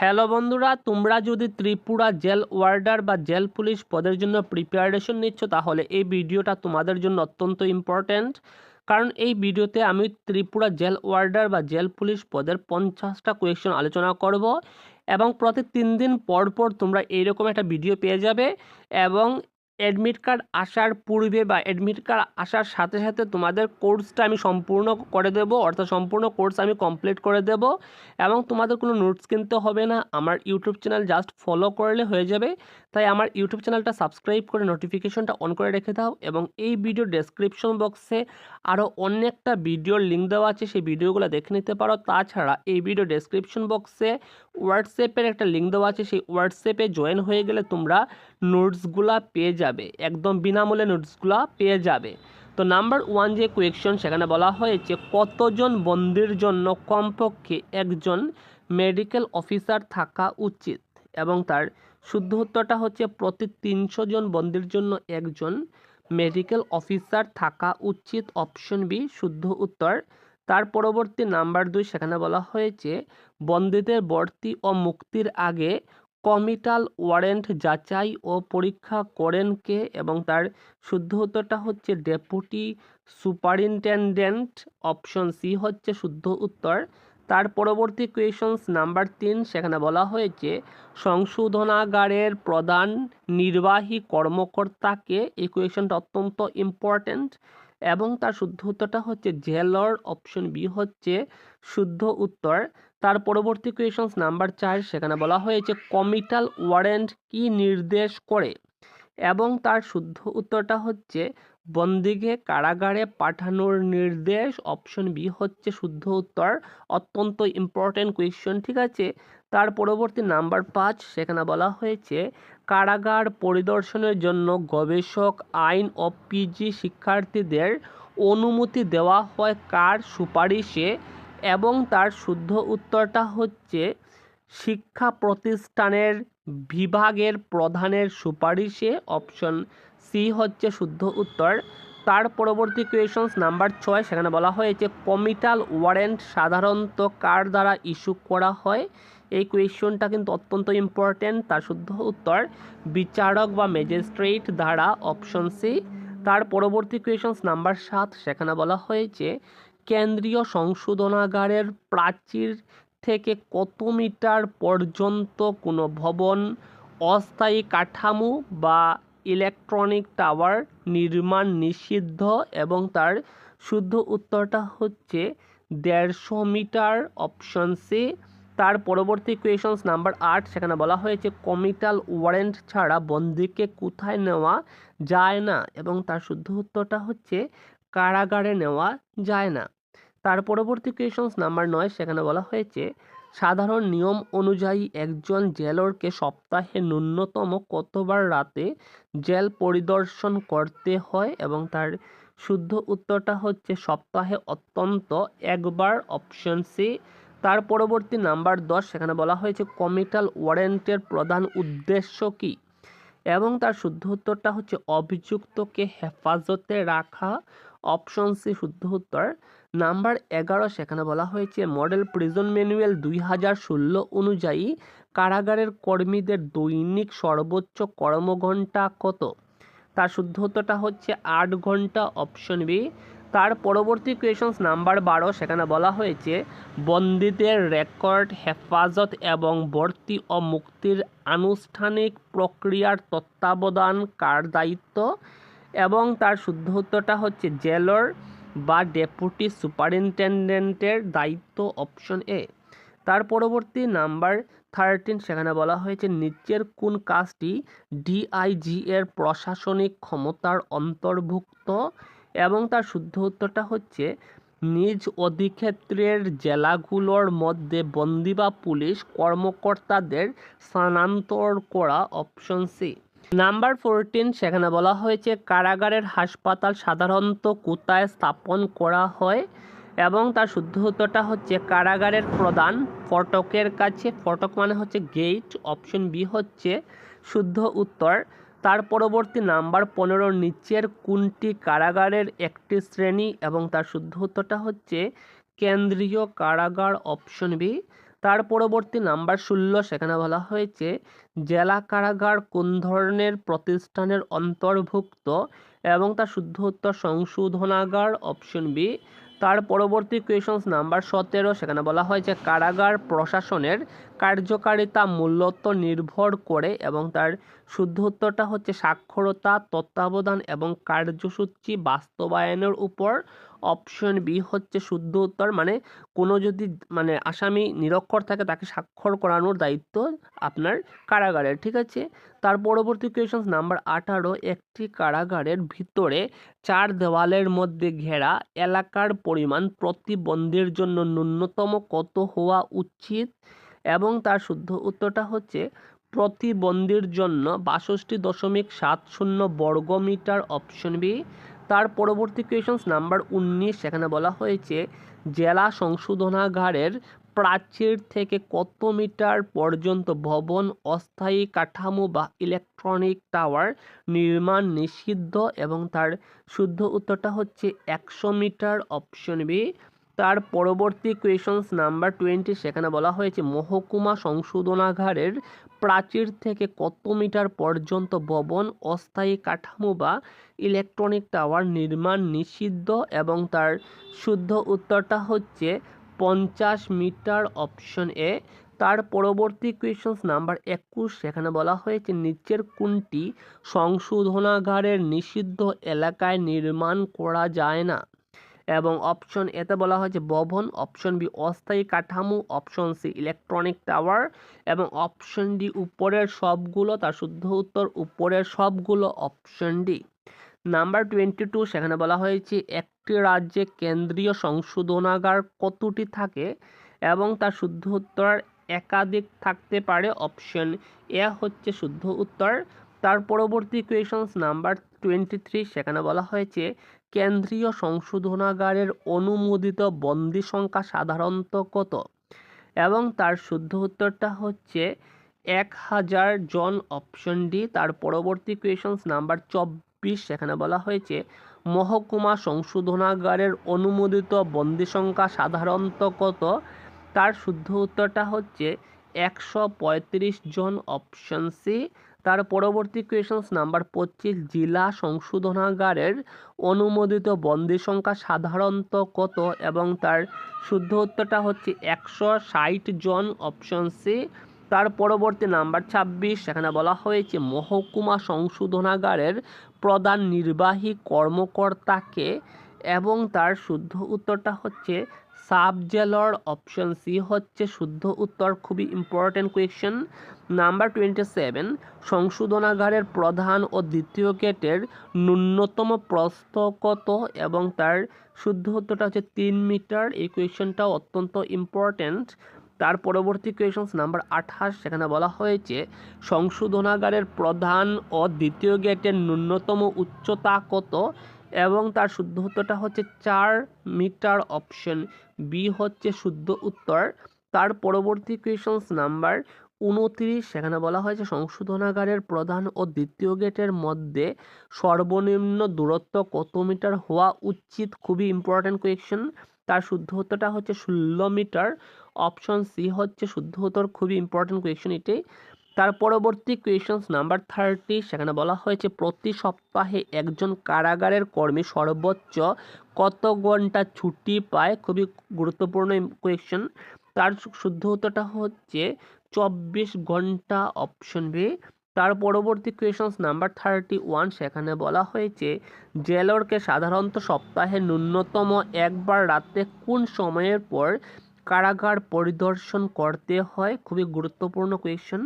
Hello বন্ধুরা, তোমরা যদি ত্রিপুরা জেল ওয়ার্ডার বা জেল পুলিশ পদের জন্য প্রিপারেশন নিচ্ছ তাহলে এই ভিডিওটা তোমাদের জন্য অত্যন্ত ইম্পর্ট্যান্ট। কারণ এই ভিডিওতে আমি ত্রিপুরা জেল ওয়ার্ডার বা জেল পুলিশ পদের 50টা কোয়েশ্চন আলোচনা করব এবং প্রতি 3 দিন পর পর তোমরা এইরকম একটা ভিডিও পেয়ে যাবে। এবং অ্যাডমিট কার্ড আসার পূর্বে বা অ্যাডমিট কার্ড আসার সাথে সাথে তোমাদের কোর্সটা আমি সম্পূর্ণ করে দেবো, অর্থাৎ সম্পূর্ণ কোর্স আমি কমপ্লিট করে দেবো এবং তোমাদের কোনো নোটস কিনতে হবে না। আমার ইউটিউব চ্যানেল জাস্ট ফলো করলে হয়ে যাবে। তাই আমার ইউটিউব চ্যানেলটা সাবস্ক্রাইব করে নোটিফিকেশনটা অন করে রেখে দাও এবং এই ভিডিও ডেসক্রিপশন বক্সে আরও অনেকটা ভিডিওর লিঙ্ক দেওয়া আছে, সেই ভিডিওগুলো দেখে নিতে পারো। তাছাড়া এই ভিডিও ডেসক্রিপশন বক্সে হোয়াটসঅ্যাপের একটা লিঙ্ক দেওয়া আছে, সেই হোয়াটসঅ্যাপে জয়েন হয়ে গেলে তোমরা নোটসগুলা পেয়ে যাবে, একদম বিনামূল্যে নোটসগুলা পেয়ে যাবে। তো নাম্বার 1 যে কোয়েশ্চন সেখানে বলা হয়েছে কতজন বন্দির জন্য কমপক্ষে একজন মেডিকেল অফিসার থাকা উচিত, এবং তার শুদ্ধ উত্তরটা হচ্ছে প্রতি 300 জন বন্দির জন্য একজন মেডিকেল অফিসার থাকা উচিত, অপশন বি শুদ্ধ উত্তর। তার পরবর্তী নাম্বার 2 সেখানে বলা হয়েছে বন্দীদের ভর্তি ও মুক্তির আগে কমিটাল ওয়ারেন্ট যাচাই ও পরীক্ষা করেন কে, এবং তার শুদ্ধ উত্তরটা হচ্ছে ডেপুটি সুপারিনটেনডেন্ট, অপশন সি হচ্ছে শুদ্ধ উত্তর। তার পরবর্তী কোয়েশনস নাম্বার 3 সেখানে বলা হয়েছে সংশোধনাগারের প্রধান নির্বাহী কর্মকর্তাকে, এই কোয়েশনটা অত্যন্ত ইম্পর্ট্যান্ট এবং তার শুদ্ধ উত্তরটা হচ্ছে জেলর, অপশন বি হচ্ছে শুদ্ধ উত্তর। তার পরবর্তী কোয়েশনস নাম্বার 4 সেখানে বলা হয়েছে কমিটাল ওয়ারেন্ট কি নির্দেশ করে, এবং তার শুদ্ধ উত্তরটা হচ্ছে বন্দিকে কারাগারে পাঠানোর নির্দেশ, অপশন বি হচ্ছে শুদ্ধ উত্তর। অত্যন্ত ইম্পর্টেন্ট কোয়েশ্চন, ঠিক আছে। তার পরবর্তী নাম্বার 5 সেখানে বলা হয়েছে কারাগার পরিদর্শনের জন্য গবেষক, আইন ও পিজি শিক্ষার্থীদের অনুমতি দেওয়া হয় কার সুপারিশে, এবং তার শুদ্ধ উত্তরটা হচ্ছে শিক্ষা প্রতিষ্ঠানের বিভাগের প্রধানের সুপারিশে, অপশন সি হচ্ছে শুদ্ধ উত্তর। তার পরবর্তী কোয়েশনস নাম্বার 6 সেখানে বলা হয়েছে কমিটাল ওয়ারেন্ট সাধারণত কার দ্বারা ইস্যু করা হয়, এই কোয়েশনটা কিন্তু অত্যন্ত ইম্পর্টেন্ট। তার শুদ্ধ উত্তর বিচারক বা ম্যাজিস্ট্রেট দ্বারা, অপশন সি। তার পরবর্তী কোয়েশনস নাম্বার 7 সেখানে বলা হয়েছে কেন্দ্রীয় সংশোধনাগারের প্রাচীর থেকে কত মিটার পর্যন্ত কোনো ভবন, অস্থায়ী কাঠামো বা ইলেকট্রনিক টাওয়ার নির্মাণ নিষিদ্ধ, এবং তার শুদ্ধ উত্তরটা হচ্ছে 150 মিটার, অপশন সি। তার পরবর্তী কোয়েশনস নাম্বার 8 সেখানে বলা হয়েছে কমিটাল ওয়ারেন্ট ছাড়া বন্দীকে কোথায় নেওয়া যায় না, এবং তার শুদ্ধ উত্তরটা হচ্ছে কারাগারে নেওয়া যায় না। তার পরবর্তী কোয়েশনস নাম্বার 9 সেখানে বলা হয়েছে সাধারণ নিয়ম অনুযায়ী একজন জেলরকে সপ্তাহে ন্যূনতম কতবার রাতে জেল পরিদর্শন করতে হয়, এবং তার শুদ্ধ উত্তরটা হচ্ছে সপ্তাহে অত্যন্ত একবার, অপশন সি। তার পরবর্তী নাম্বার 10 সেখানে বলা হয়েছে কমিটাল ওয়ারেন্টের প্রধান উদ্দেশ্য কী, এবং তার শুদ্ধ উত্তরটা হচ্ছে অভিযুক্তকে হেফাজতে রাখা, অপশন সি শুদ্ধ উত্তর। নাম্বার 11 সেখানে বলা হয়েছে মডেল প্রিজন ম্যানুয়াল 2016 অনুযায়ী কারাগারের কর্মীদের দৈনিক সর্বোচ্চ কর্মঘণ্টা কত, তার শুদ্ধ উত্তরটা হচ্ছে 8 ঘন্টা, অপশন বি। তার পরবর্তী কোয়েশনস নাম্বার 12 সেখানে বলা হয়েছে বন্দীদের রেকর্ড, হেফাজত এবং ভর্তি ও মুক্তির আনুষ্ঠানিক প্রক্রিয়ার তত্ত্বাবধান কার দায়িত্ব, এবং তার শুদ্ধ উত্তরটা হচ্ছে জেলর বা ডেপুটি সুপারিনটেনডেন্টের দায়িত্ব, অপশন এ। তার পরবর্তী নাম্বার 13 সেখানে বলা হয়েছে নিচের কোন কাজটি ডিআইজি এর প্রশাসনিক ক্ষমতার অন্তর্ভুক্ত, এবং তার শুদ্ধ উত্তরটা হচ্ছে নিজ অধিক্ষেত্রের জেলাগুলোর মধ্যে বন্দী বা পুলিশ কর্মকর্তাদের স্থানান্তর করা, অপশন সি। নাম্বার 14 সেখানে বলা হয়েছে কারাগারের হাসপাতাল সাধারণত কোথায় স্থাপন করা হয়, এবং তার শুদ্ধ উত্তরটা হচ্ছে কারাগারের প্রধান ফটকের কাছে, ফটক মানে হচ্ছে গেট, অপশন বি হচ্ছে শুদ্ধ উত্তর। তার পরবর্তী নাম্বার 15 নিচের কোনটি কারাগারের একটি শ্রেণী, এবং তার শুদ্ধ উত্তরটা হচ্ছে কেন্দ্রীয় কারাগার, অপশন বি। তার পরবর্তী নাম্বার 16 সেখানে বলা হয়েছে জেলা কারাগার কোন ধরনের প্রতিষ্ঠানের অন্তর্ভুক্ত, এবং তার শুদ্ধ উত্তর সংশোধনাগার, অপশন বি। তার পরবর্তী কোয়েশনস নাম্বার 17 সেখানে বলা হয়েছে কারাগার প্রশাসনের কার্যকারিতা মূলত নির্ভর করে, এবং তার শুদ্ধ উত্তরটা হচ্ছে সাক্ষরতা, তত্ত্বাবধান এবং কার্যসূচি বাস্তবায়নের উপর, অপশন বি হচ্ছে শুদ্ধ উত্তর। মানে কোনো যদি আসামি নিরক্ষর থাকে তাকে স্বাক্ষর করানোর দায়িত্ব আপনার কারাগারের, ঠিক আছে। তার পরবর্তী কোয়েশন নাম্বার 18 একটি কারাগারের ভিতরে 4 দেওয়ালের মধ্যে ঘেরা এলাকার পরিমাণ প্রতি বন্দীর জন্য ন্যূনতম কত হওয়া উচিত, এবং তার শুদ্ধ উত্তরটা হচ্ছে প্রতি বন্দীর জন্য 62.70 বর্গমিটার, অপশন বি। তার পরবর্তী কোয়েশন নাম্বার 19 সেখানে বলা হয়েছে জেলা সংশোধনাগারের প্রাচীর থেকে কত মিটার পর্যন্ত ভবন, অস্থায়ী কাঠামো বা ইলেকট্রনিক টাওয়ার নির্মাণ নিষিদ্ধ, এবং তার শুদ্ধ উত্তরটা হচ্ছে 100 মিটার, অপশন বি। তার পরবর্তী কোয়েশনস নাম্বার 20 সেখানে বলা হয়েছে মহকুমা সংশোধনাগারের প্রাচীর থেকে কত মিটার পর্যন্ত ভবন, অস্থায়ী কাঠামো বা ইলেকট্রনিক টাওয়ার নির্মাণ নিষিদ্ধ, এবং তার শুদ্ধ উত্তরটা হচ্ছে 50 মিটার, অপশন এ। তার পরবর্তী কোয়েশনস নাম্বার 21 সেখানে বলা হয়েছে নিচের কোনটি সংশোধনাগারের নিষিদ্ধ এলাকায় নির্মাণ করা যায় না, এবং অপশন এতে বলা হয়েছে ভবন, অপশন বি অস্থায়ী কাঠামো, অপশন সি ইলেকট্রনিক টাওয়ার, এবং অপশন ডি উপরের সবগুলো। তার শুদ্ধ উত্তর উপরের সবগুলো, অপশন ডি। নাম্বার 22 সেখানে বলা হয়েছে একটি রাজ্যে কেন্দ্রীয় সংশোধনাগার কতটি থাকে, এবং তার শুদ্ধ উত্তর একাধিক থাকতে পারে, অপশন এ হচ্ছে শুদ্ধ উত্তর। তার পরবর্তী কোয়েশনস নাম্বার 23 সেখানে বলা হয়েছে কেন্দ্রীয় সংশোধনাগারের অনুমোদিত বন্দী সংখ্যা সাধারণত কত, এবং তার শুদ্ধ উত্তরটা হচ্ছে 1000 জন, অপশন ডি। তার পরবর্তী কোয়েশনস নাম্বার 24 সেখানে বলা হয়েছে মহকুমা সংশোধনাগারের অনুমোদিত বন্দী সংখ্যা সাধারণত কত, তার শুদ্ধ উত্তরটা হচ্ছে 135 জন, অপশন সি। তার পরবর্তী কোয়েশনস নাম্বার 25 জেলা সংশোধনাগারের অনুমোদিত বন্দী সংখ্যা সাধারণত কত, এবং তার শুদ্ধ উত্তরটা হচ্ছে 160 জন, অপশন সি। তার পরবর্তী নাম্বার 26 সেখানে বলা হয়েছে মহকুমা সংশোধনাগারের প্রধান নির্বাহী কর্মকর্তাকে, এবং তার শুদ্ধ উত্তরটা হচ্ছে সাব জেলার, অপশন সি হচ্ছে শুদ্ধ উত্তর। খুবই ইম্পর্টেন্ট কোয়েশ্চেন। নাম্বার 27 সংশোধনাগারের প্রধান ও দ্বিতীয় গেটের ন্যূনতম প্রস্থ কত, এবং তার শুদ্ধ উত্তরটা হচ্ছে 3 মিটার। এই কোয়েশ্চেনটাও অত্যন্ত ইম্পর্টেন্ট। তার পরবর্তী কোয়েশনস নাম্বার 28 সেখানে বলা হয়েছে সংশোধনাগারের প্রধান ও দ্বিতীয় গেটের ন্যূনতম উচ্চতা কত, এবং তার শুদ্ধ উত্তরটা হচ্ছে 4 মিটার, অপশন বি হচ্ছে শুদ্ধ উত্তর। তার পরবর্তী কোয়েশনস নাম্বার 29 সেখানে বলা হয়েছে সংশোধনাগারের প্রধান ও দ্বিতীয় গেটের মধ্যে সর্বনিম্ন দূরত্ব কত মিটার হওয়া উচিত। খুবই ইম্পর্টেন্ট কোয়েশ্চেন। তার শুদ্ধ উত্তরটা হচ্ছে 16 মিটার, অপশন সি হচ্ছে শুদ্ধ উত্তর। খুবই ইম্পর্টেন্ট কোয়েশ্চেন এটি। তার পরবর্তী কোয়েশনস নাম্বার 30 সেখানে বলা হয়েছে প্রতি সপ্তাহে একজন কারাগারের কর্মী সর্বোচ্চ কত ঘন্টা ছুটি পায়। খুবই গুরুত্বপূর্ণ কোয়েশ্চেন। তার শুদ্ধ উত্তরটা হচ্ছে 24 ঘন্টা, অপশন বি। তার পরবর্তী কোয়েশনস নাম্বার 31 সেখানে বলা হয়েছে জেলরকে সাধারণত সপ্তাহে ন্যূনতম একবার রাতে কোন সময়ের পর কারাগার পরিদর্শন করতে হয়। খুবই গুরুত্বপূর্ণ কোয়েশ্চেন,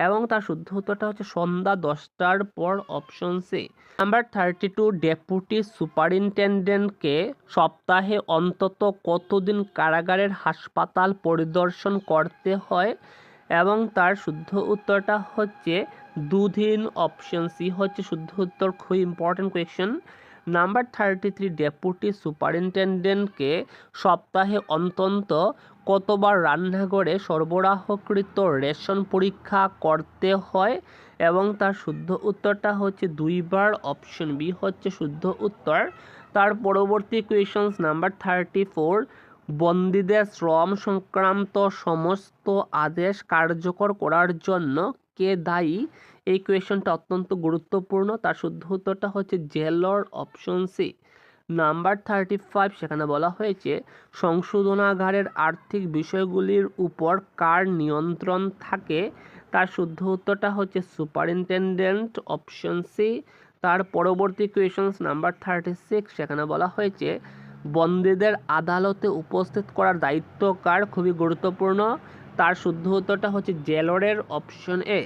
এবং তার শুদ্ধ উত্তরটা হচ্ছে সন্ধ্যা 10টার পর, অপশন সি। নাম্বার 32 ডেপুটি সুপারিনটেনডেন্টকে সপ্তাহে অন্তত কতদিন কারাগারের হাসপাতাল পরিদর্শন করতে হয়, এবং তার শুদ্ধ উত্তরটা হচ্ছে 2 দিন, অপশন সি হচ্ছে শুদ্ধ উত্তর। খুবই ইম্পর্টেন্ট কোয়েশ্চেন। নাম্বার 33 ডেপুটি সুপারিনটেনডেন্টকে সপ্তাহে অন্তত কতবার রান্নাঘরে সরবরাহকৃত রেশন পরীক্ষা করতে হয়, এবং তার শুদ্ধ উত্তরটা হচ্ছে 2 বার, অপশন বি হচ্ছে শুদ্ধ উত্তর। তার পরবর্তী কোয়েশনস নাম্বার 34 বন্দীদের শ্রম সংক্রান্ত সমস্ত আদেশ কার্যকর করার জন্য কে দায়ী? এই কোয়েশনটা অত্যন্ত গুরুত্বপূর্ণ। তার শুদ্ধ উত্তরটা হচ্ছে জেলর, অপশন সি। নাম্বার 35 সেখানে বলা হয়েছে সংশোধনাগারের আর্থিক বিষয়গুলির উপর কার নিয়ন্ত্রণ থাকে? তার শুদ্ধ উত্তরটা হচ্ছে সুপারিনটেনডেন্ট, অপশন সি। তার পরবর্তী কোয়েশনস নাম্বার 36 সেখানে বলা হয়েছে বন্দীদের আদালতে উপস্থিত করার দায়িত্ব কার? খুবই গুরুত্বপূর্ণ। তার শুদ্ধ উত্তরটা হচ্ছে জেলরের, অপশন এ।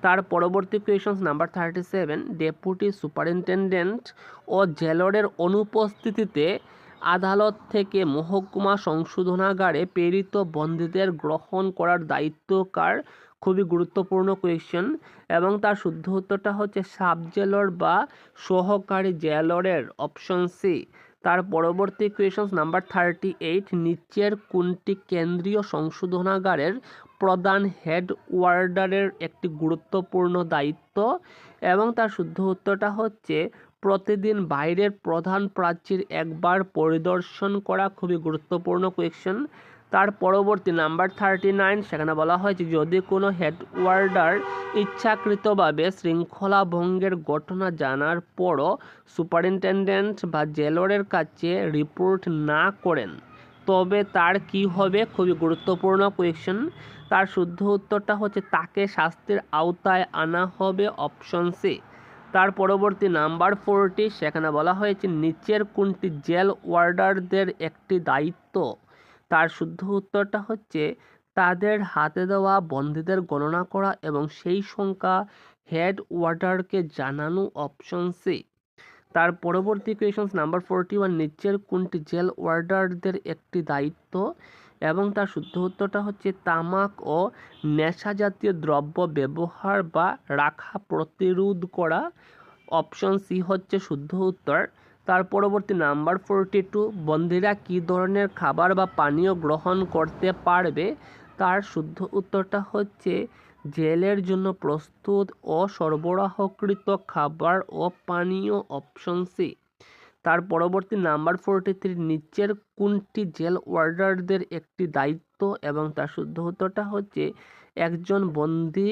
তার পরবর্তী কোয়েশনস নাম্বার 37 ডেপুটি সুপারিনটেনডেন্ট ও জেলরের অনুপস্থিতিতে আদালত থেকে মহকুমা সংশোধনাগারে প্রেরিত বন্দীদের গ্রহণ করার দায়িত্ব কার? খুবই গুরুত্বপূর্ণ কোয়েশ্চেন এবং তার শুদ্ধ উত্তরটা হচ্ছে সাব জেলর বা সহকারী জেলরের, অপশন সি। তার পরবর্তী কোয়েশনস নাম্বার 38 নিচের কোনটি কেন্দ্রীয় সংশোধনাগারের প্রধান হেড ওয়ার্ডারের একটি গুরুত্বপূর্ণ দায়িত্ব? এবং তার শুদ্ধ উত্তরটা হচ্ছে প্রতিদিন বাইরের প্রধান প্রাচীর একবার পরিদর্শন করা। খুবই গুরুত্বপূর্ণ কোয়েশ্চেন। তার পরবর্তী নাম্বার 39 সেখানে বলা হয়েছে যদি কোনো হেড ওয়ার্ডার ইচ্ছাকৃতভাবে শৃঙ্খলা ভঙ্গের ঘটনা জানার পরও সুপারিনটেনডেন্ট বা জেলরের কাছে রিপোর্ট না করেন তবে তার কি হবে? খুবই গুরুত্বপূর্ণ কোয়েশ্চেন। তার শুদ্ধ উত্তরটা হচ্ছে তাকে শাস্তির আওতায় আনা হবে, অপশন সি। তার পরবর্তী নাম্বার 40 সেখানে বলা হয়েছে নিচের কোনটি জেল ওয়ার্ডারদের একটি দায়িত্ব? তার শুদ্ধ উত্তরটা হচ্ছে তাদের হাতে দেওয়া বন্দীদের গণনা করা এবং সেই সংখ্যা হেড ওয়ার্ডারকে জানানো, অপশন সি। তার পরবর্তী কোয়েশনস নাম্বার 41 নিচের কোনটি জেল ওয়ার্ডারদের একটি দায়িত্ব? এবং তার শুদ্ধ উত্তরটা হচ্ছে তামাক ও নেশা জাতীয় দ্রব্য ব্যবহার বা রাখা প্রতিরোধ করা, অপশন সি হচ্ছে শুদ্ধ উত্তর। তার পরবর্তী নাম্বার 42 বন্দীরা কী ধরনের খাবার বা পানীয় গ্রহণ করতে পারবে? তার শুদ্ধ উত্তরটা হচ্ছে জেলের জন্য প্রস্তুত ও সরবরাহকৃত খাবার ও পানীয়, অপশন সি। তার পরবর্তী নাম্বার 43 নিচের কোনটি জেল ওয়ার্ডারদের একটি দায়িত্ব? এবং তার শুদ্ধ উত্তরটা হচ্ছে একজন বন্দী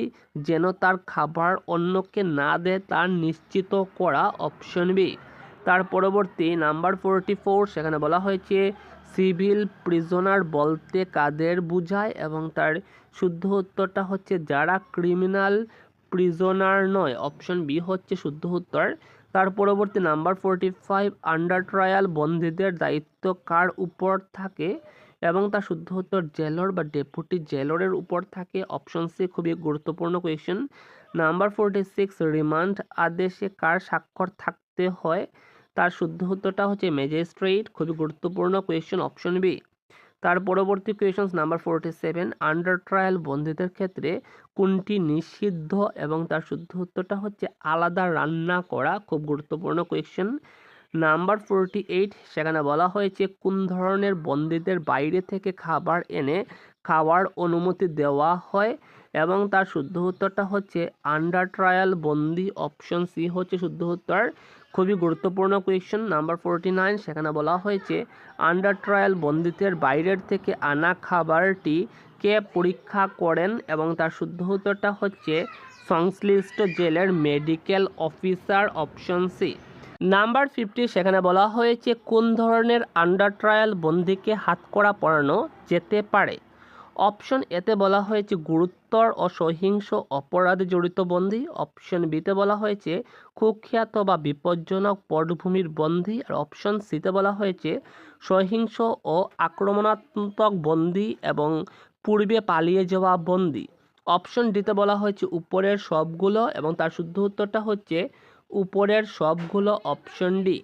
যেন তার খাবার অন্যকে না দেয় তা নিশ্চিত করা, অপশন বি। তার পরবর্তী নাম্বার 44 সেখানে বলা হয়েছে সিভিল প্রিজনার বলতে কাদের বোঝায়? এবং তার শুদ্ধ উত্তরটা হচ্ছে যারা ক্রিমিনাল প্রিজনার নয়, অপশন বি হচ্ছে শুদ্ধ উত্তর। তার পরবর্তী নাম্বার 45 আন্ডার ট্রায়াল বন্দীদের দায়িত্ব কার উপর থাকে? এবং তার শুদ্ধ উত্তর জেলর বা ডেপুটি জেলরের উপর থাকে, অপশন সি। খুবই গুরুত্বপূর্ণ কোয়েশ্চেন। নাম্বার 46 রিমান্ড আদেশে কার স্বাক্ষর থাকতে হয়? তার শুদ্ধ উত্তরটা হচ্ছে ম্যাজিস্ট্রেট। খুবই গুরুত্বপূর্ণ কোয়েশ্চেন, অপশন বি। তার পরবর্তী কোয়েশনস নাম্বার 47 আন্ডার ট্রায়াল বন্দীদের ক্ষেত্রে কোনটি নিষিদ্ধ? এবং তার শুদ্ধ উত্তরটা হচ্ছে আলাদা রান্না করা। খুব গুরুত্বপূর্ণ কোয়েশ্চেন। নাম্বার 48 সেখানে বলা হয়েছে কোন ধরনের বন্দীদের বাইরে থেকে খাবার এনে খাওয়ার অনুমতি দেওয়া হয়? এবং তার শুদ্ধ উত্তরটা হচ্ছে আন্ডার ট্রায়াল বন্দি, অপশন সি হচ্ছে শুদ্ধ উত্তর। খুবই গুরুত্বপূর্ণ কোয়েশ্চেন নাম্বার 49 সেখানে বলা হয়েছে আন্ডার ট্রায়াল বন্দীদের বাইরের থেকে আনা খাবারটি কে পরীক্ষা করেন? এবং তার শুদ্ধ উত্তরটা হচ্ছে সংশ্লিষ্ট জেলের medical officer, option C. Number 50 সেখানে বলা হয়েছে কোন ধরনের আন্ডার ট্রায়াল বন্দীকে হাতকড়া পরানো যেতে পারে? অপশন এতে বলা হয়েছে গুরুতর ও সহিংস অপরাধে জড়িত বন্দী, অপশন বিতে বলা হয়েছে কুখ্যাত বা বিপজ্জনক পটভূমির বন্দী, আর অপশন সিতে বলা হয়েছে সহিংস ও আক্রমণাত্মক বন্দী এবং পূর্বে পালিয়ে যাওয়া বন্দী। অপশন ডিতে বলা হয়েছে উপরের সবগুলো এবং তার শুদ্ধ উত্তরটা হচ্ছে উপরের সবগুলো, অপশন ডি।